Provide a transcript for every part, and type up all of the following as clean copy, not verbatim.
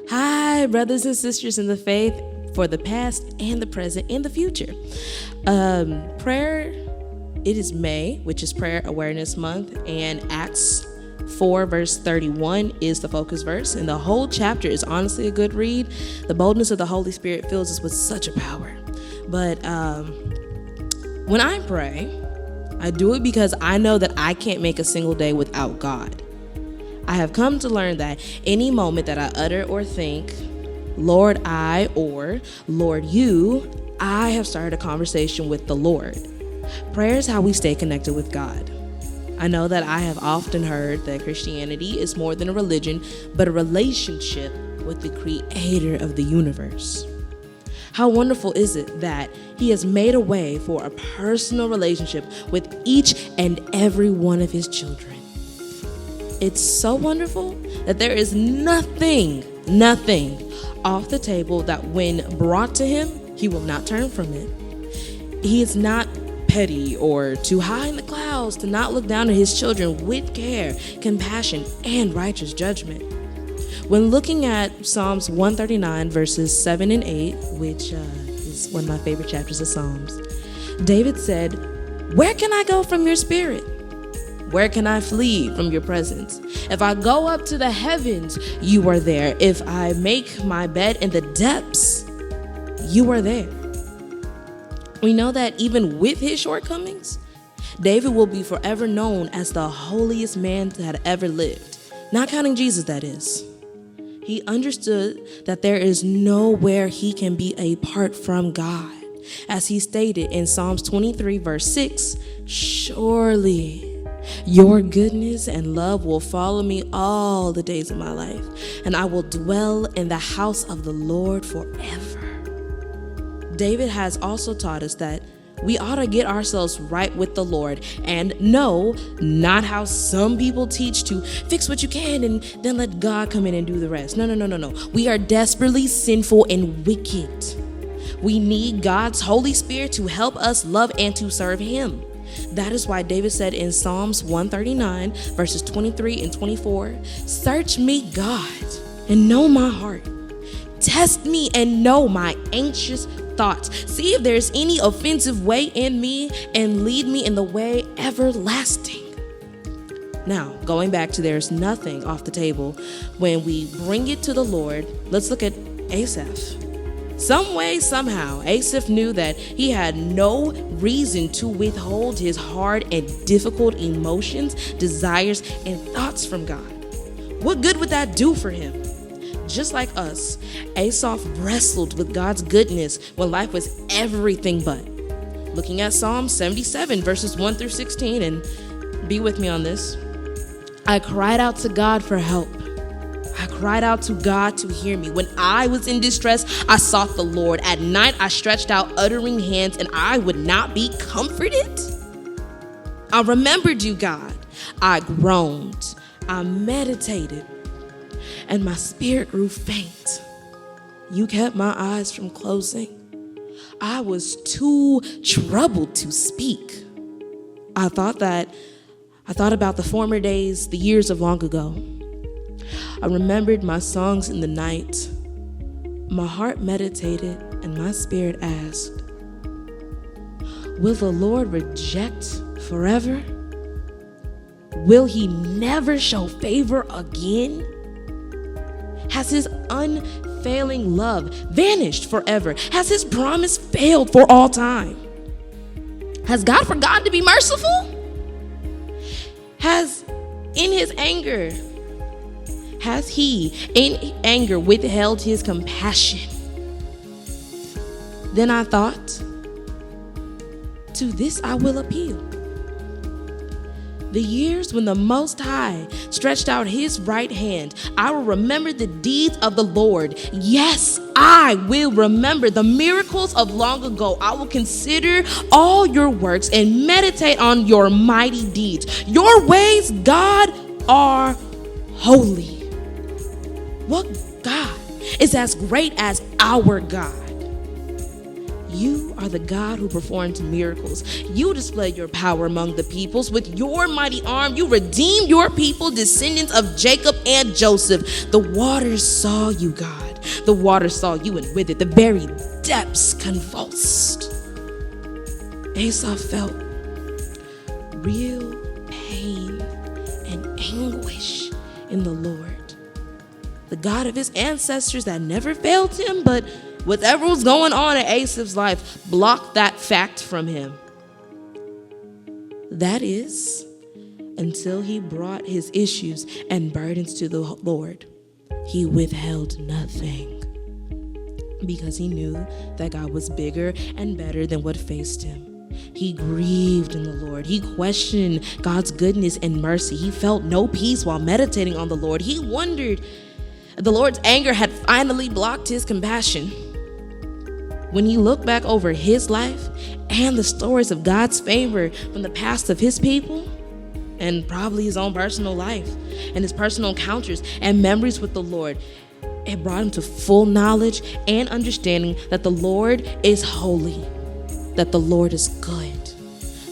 Hi, brothers and sisters in the faith for the past and the present and the future. Prayer, it is May, which is Prayer Awareness Month, and Acts 4 verse 31 is the focus verse, and the whole chapter is honestly a good read. The boldness of the Holy Spirit fills us with such a power. But when I pray, I do it because I know that I can't make a single day without God. I have come to learn that any moment that I utter or think, Lord, I, or Lord, you, I have started a conversation with the Lord. Prayer is how we stay connected with God. I know that I have often heard that Christianity is more than a religion, but a relationship with the Creator of the universe. How wonderful is it that He has made a way for a personal relationship with each and every one of His children. It's so wonderful that there is nothing off the table that when brought to Him, He will not turn from it. He is not petty or too high in the clouds to not look down at His children with care, compassion, and righteous judgment. When looking at Psalms 139 verses 7 and 8, which is one of my favorite chapters of Psalms, David said, "Where can I go from your spirit? Where can I flee from your presence? If I go up to the heavens, you are there. If I make my bed in the depths, you are there." We know that even with his shortcomings, David will be forever known as the holiest man that ever lived. Not counting Jesus, that is. He understood that there is nowhere he can be apart from God. As he stated in Psalms 23 verse 6, "Surely your goodness and love will follow me all the days of my life, and I will dwell in the house of the Lord forever." David has also taught us that we ought to get ourselves right with the Lord, and no, not how some people teach to fix what you can and then let God come in and do the rest. No. We are desperately sinful and wicked. We need God's Holy Spirit to help us love and to serve Him. That is why David said in Psalms 139 verses 23 and 24, "Search me, God, and know my heart. Test me and know my anxious thoughts. See if there's any offensive way in me and lead me in the way everlasting." Now, going back to there's nothing off the table when we bring it to the Lord, let's look at Asaph. Some way, somehow, Asaph knew that he had no reason to withhold his hard and difficult emotions, desires, and thoughts from God. What good would that do for him? Just like us, Asaph wrestled with God's goodness when life was everything but. Looking at Psalm 77 verses 1 through 16, and be with me on this. "I cried out to God for help. I cried out to God to hear me. When I was in distress, I sought the Lord. At night, I stretched out uttering hands, and I would not be comforted. I remembered you, God. I groaned. I meditated, and my spirit grew faint. You kept my eyes from closing. I was too troubled to speak." I thought about the former days, the years of long ago. I remembered my songs in the night. My heart meditated, and my spirit asked, "Will the Lord reject forever? Will He never show favor again? Has His unfailing love vanished forever? Has His promise failed for all time? Has God forgotten to be merciful? Has He in anger withheld His compassion?" Then I thought, to this I will appeal. The years when the Most High stretched out His right hand, I will remember the deeds of the Lord. Yes, I will remember the miracles of long ago. I will consider all your works and meditate on your mighty deeds. Your ways, God, are holy. What God is as great as our God? You are the God who performs miracles. You display your power among the peoples. With your mighty arm, you redeemed your people, descendants of Jacob and Joseph. The waters saw you, God. The waters saw you, and with it, the very depths convulsed. Asaph felt real pain and anguish in the Lord, the God of his ancestors that never failed him, but whatever was going on in Asaph's life blocked that fact from him. That is, until he brought his issues and burdens to the Lord. He withheld nothing because he knew that God was bigger and better than what faced him. He grieved in the Lord. He questioned God's goodness and mercy. He felt no peace while meditating on the Lord. He wondered if the Lord's anger had finally blocked his compassion. When he looked back over his life and the stories of God's favor from the past of his people, and probably his own personal life and his personal encounters and memories with the Lord, it brought him to full knowledge and understanding that the Lord is holy, that the Lord is good,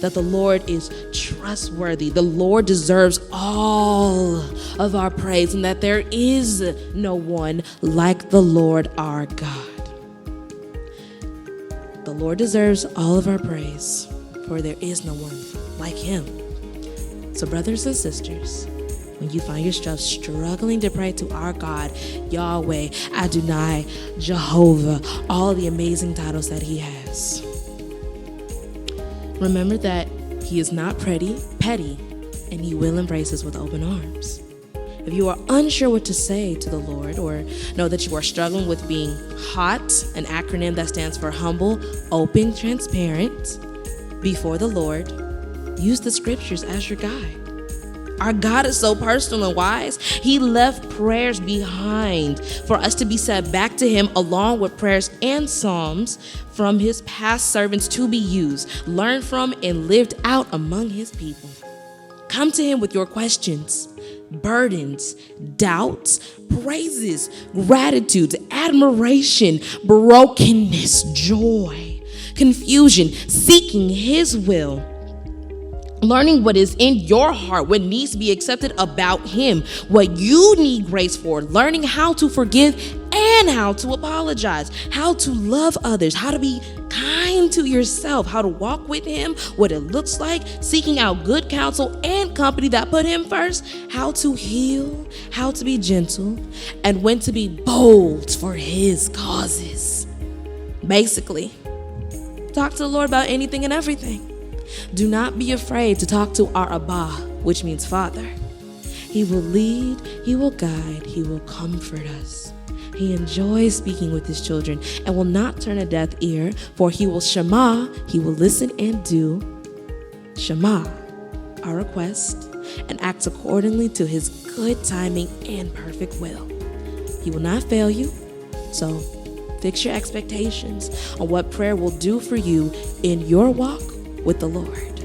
that the Lord is trustworthy. The Lord deserves all of our praise, and that there is no one like the Lord our God. The Lord deserves all of our praise, for there is no one like him. So brothers and sisters, when you find yourself struggling to pray to our God, Yahweh, Adonai, Jehovah, all the amazing titles that he has, remember that he is not petty, and he will embrace us with open arms. If you are unsure what to say to the Lord, or know that you are struggling with being HOT, an acronym that stands for humble, open, transparent, before the Lord, use the scriptures as your guide. Our God is so personal and wise. He left prayers behind for us to be said back to him, along with prayers and psalms from his past servants to be used, learned from, and lived out among his people. Come to him with your questions, burdens, doubts, praises, gratitude, admiration, brokenness, joy, confusion, seeking his will, learning what is in your heart, what needs to be accepted about him, what you need grace for, learning how to forgive and how to apologize, how to love others, how to be kind to yourself, how to walk with him, what it looks like, seeking out good counsel and company that put him first, how to heal, how to be gentle, and when to be bold for his causes. Basically, talk to the Lord about anything and everything. Do not be afraid to talk to our Abba, which means Father. He will lead, he will guide, he will comfort us. He enjoys speaking with his children and will not turn a deaf ear, for he will shema, he will listen and do, shema, our request, and acts accordingly to his good timing and perfect will. He will not fail you, so fix your expectations on what prayer will do for you in your walk with the Lord.